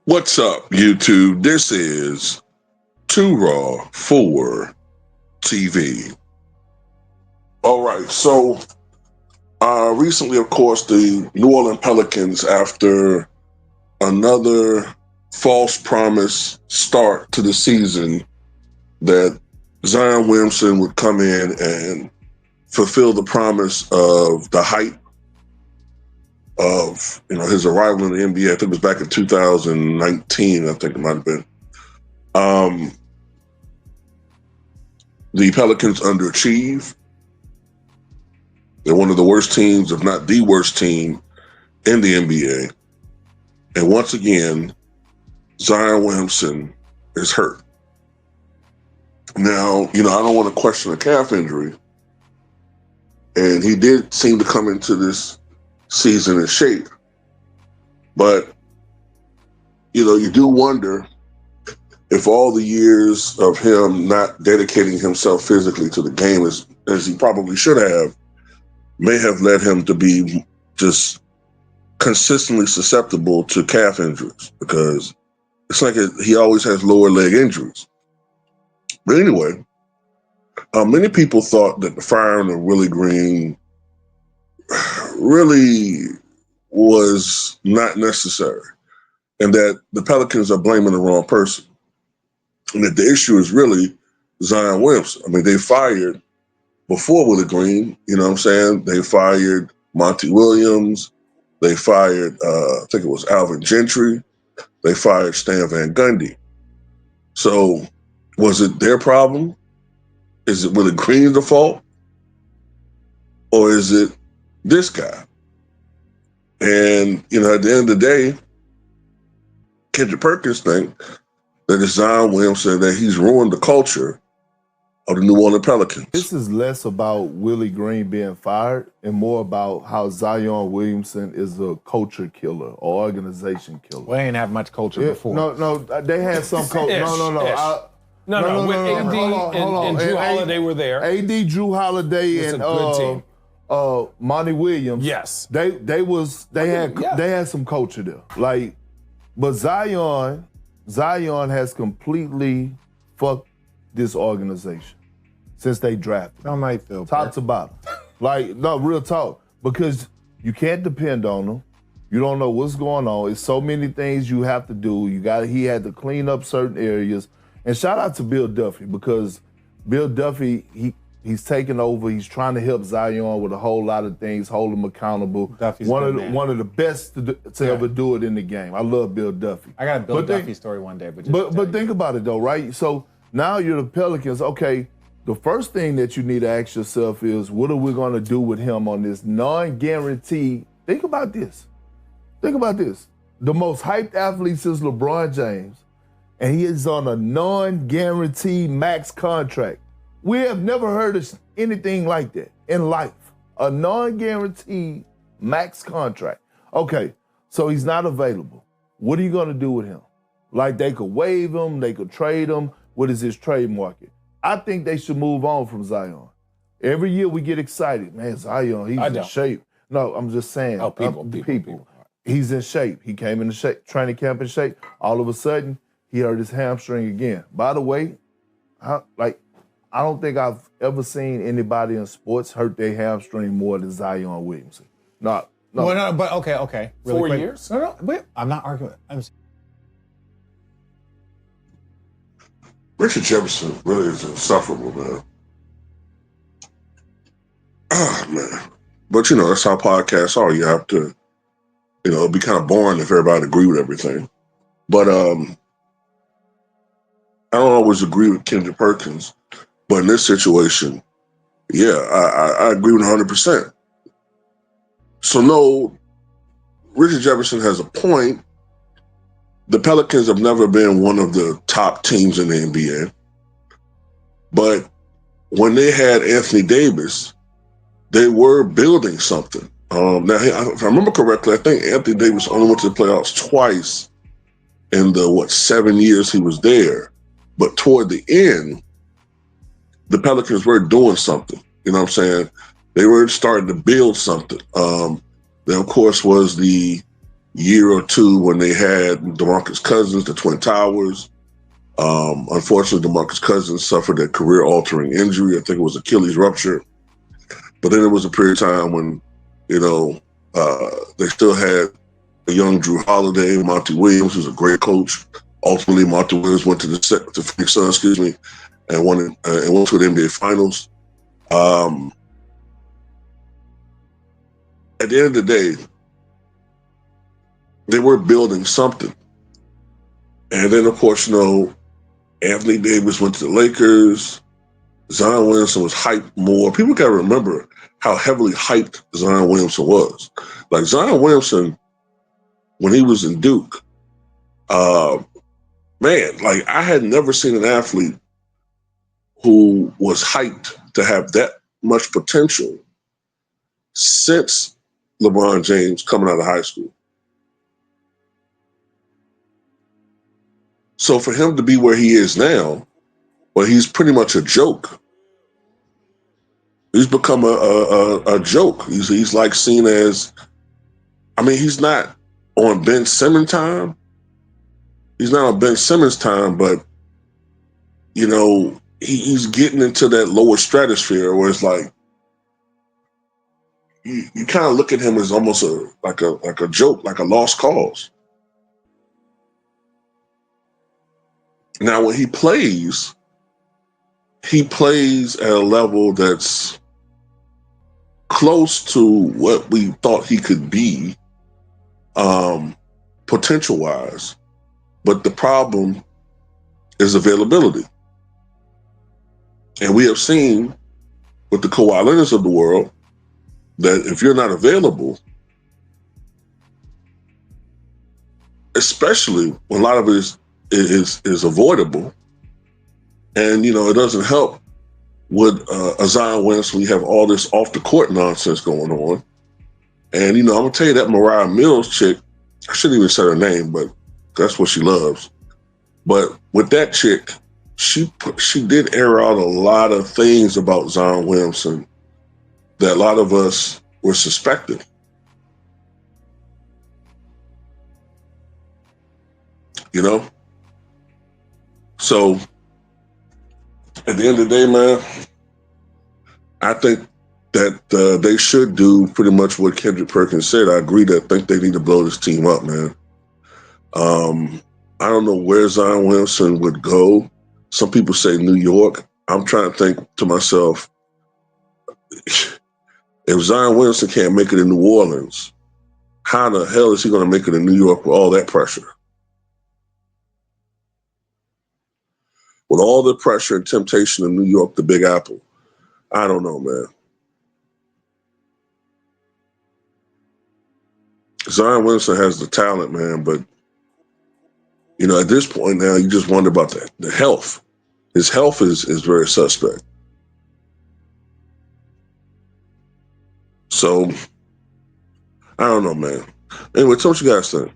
What's up, YouTube? This is Too Raw for TV. All right, so recently, of course, the New Orleans Pelicans, after another false promise start to the season, that Zion Williamson would come in and fulfill the promise of the hype of his arrival in the NBA. I think it was back in 2019. I think it might have been. The Pelicans underachieve. They're one of the worst teams, if not the worst team, in the NBA. And once again, Zion Williamson is hurt. Now, I don't want to question a calf injury. And he did seem to come into this season in shape. But, you do wonder if all the years of him not dedicating himself physically to the game as he probably should have, may have led him to be just consistently susceptible to calf injuries, because it's like he always has lower leg injuries. But anyway, many people thought that the firing of Willie Green really was not necessary, and that the Pelicans are blaming the wrong person, and that the issue is really Zion Williamson. I mean, they fired before Willie Green, they fired Monty Williams, they fired, I think it was Alvin Gentry, they fired Stan Van Gundy. So was it their problem? Is it Willie Green's fault? Or is it this guy? And, at the end of the day, Kendrick Perkins think that it's Zion Williamson, that he's ruined the culture of the New Orleans Pelicans. This is less about Willie Green being fired and more about how Zion Williamson is a culture killer or organization killer. We ain't have much culture before. No, they had some culture. No. With AD and Drew Holiday were there. AD, Drew Holiday, and good team. Monty Williams. Yes, they had some culture there. But Zion has completely fucked this organization since they drafted. How might feel top to bottom. No, real talk. Because you can't depend on them. You don't know what's going on. It's so many things you have to do. He had to clean up certain areas. And shout out to Bill Duffy, because Bill Duffy, he's taking over. He's trying to help Zion with a whole lot of things, hold him accountable. Duffy's one of the best to ever do it in the game. I love Bill Duffy. I got a Bill Duffy story one day. But think about it though, right? So now you're the Pelicans. Okay, the first thing that you need to ask yourself is, what are we going to do with him on this non-guarantee? Think about this. The most hyped athlete since LeBron James, and he is on a non-guaranteed max contract. We have never heard of anything like that in life. A non-guaranteed max contract. Okay, so he's not available. What are you going to do with him? They could waive him, they could trade him. What is his trade market? I think they should move on from Zion. Every year we get excited. Man, Zion, he's in shape. No, I'm just saying. Oh, people. He's in shape. He came in the shape, training camp in shape. All of a sudden, he hurt his hamstring again. By the way, I don't think I've ever seen anybody in sports hurt their hamstring more than Zion Williamson. No. Well, no, but okay. Really 4 quick. years? No, wait, I'm not arguing. Richard Jefferson really is insufferable, man. Man. But, that's how podcasts are. You have to, it'd be kind of boring if everybody agreed with everything. But I don't always agree with Kendrick Perkins. But in this situation, yeah, I agree with 100%. So, no, Richard Jefferson has a point, the Pelicans have never been one of the top teams in the NBA. But when they had Anthony Davis, they were building something. Now, if I remember correctly, I think Anthony Davis only went to the playoffs twice in the 7 years he was there. But toward the end, the Pelicans were doing something. You know what I'm saying? They were starting to build something. There, of course, was the year or two when they had DeMarcus Cousins, the Twin Towers. Unfortunately, DeMarcus Cousins suffered a career-altering injury. I think it was Achilles rupture. But then there was a period of time when, they still had a young Drew Holiday, Monty Williams, who's a great coach. Ultimately, Monty Williams went to Phoenix Suns, and went to the NBA Finals. At the end of the day, they were building something. And then, of course, Anthony Davis went to the Lakers. Zion Williamson was hyped more. People got to remember how heavily hyped Zion Williamson was. Like Zion Williamson, when he was in Duke, like I had never seen an athlete who was hyped to have that much potential since LeBron James coming out of high school. So for him to be where he is now, well, he's pretty much a joke. He's become a joke. He's like seen as, he's not on Ben Simmons time. He's not on Ben Simmons time, but he's getting into that lower stratosphere where it's like you kind of look at him as almost like a joke, like a lost cause. Now, when he plays at a level that's close to what we thought he could be, potential-wise. But the problem is availability. And we have seen with the Kawhi Leonards of the world that if you're not available, especially when a lot of it is avoidable, and it doesn't help with a Zion Williamson. We have all this off the court nonsense going on, and I'm gonna tell you that Mariah Mills chick, I shouldn't even say her name, but that's what she loves. But with that chick, she did air out a lot of things about Zion Williamson that a lot of us were suspecting. So at the end of the day, man, I think that they should do pretty much what Kendrick Perkins said. I agree that I think they need to blow this team up, man. I don't know where Zion Williamson would go. Some people say New York. I'm trying to think to myself, if Zion Williamson can't make it in New Orleans, how the hell is he going to make it in New York with all that pressure? With all the pressure and temptation in New York, the Big Apple, I don't know, man. Zion Williamson has the talent, man, but at this point now, you just wonder about the health. His health is very suspect. So, I don't know, man. Anyway, tell what you guys think.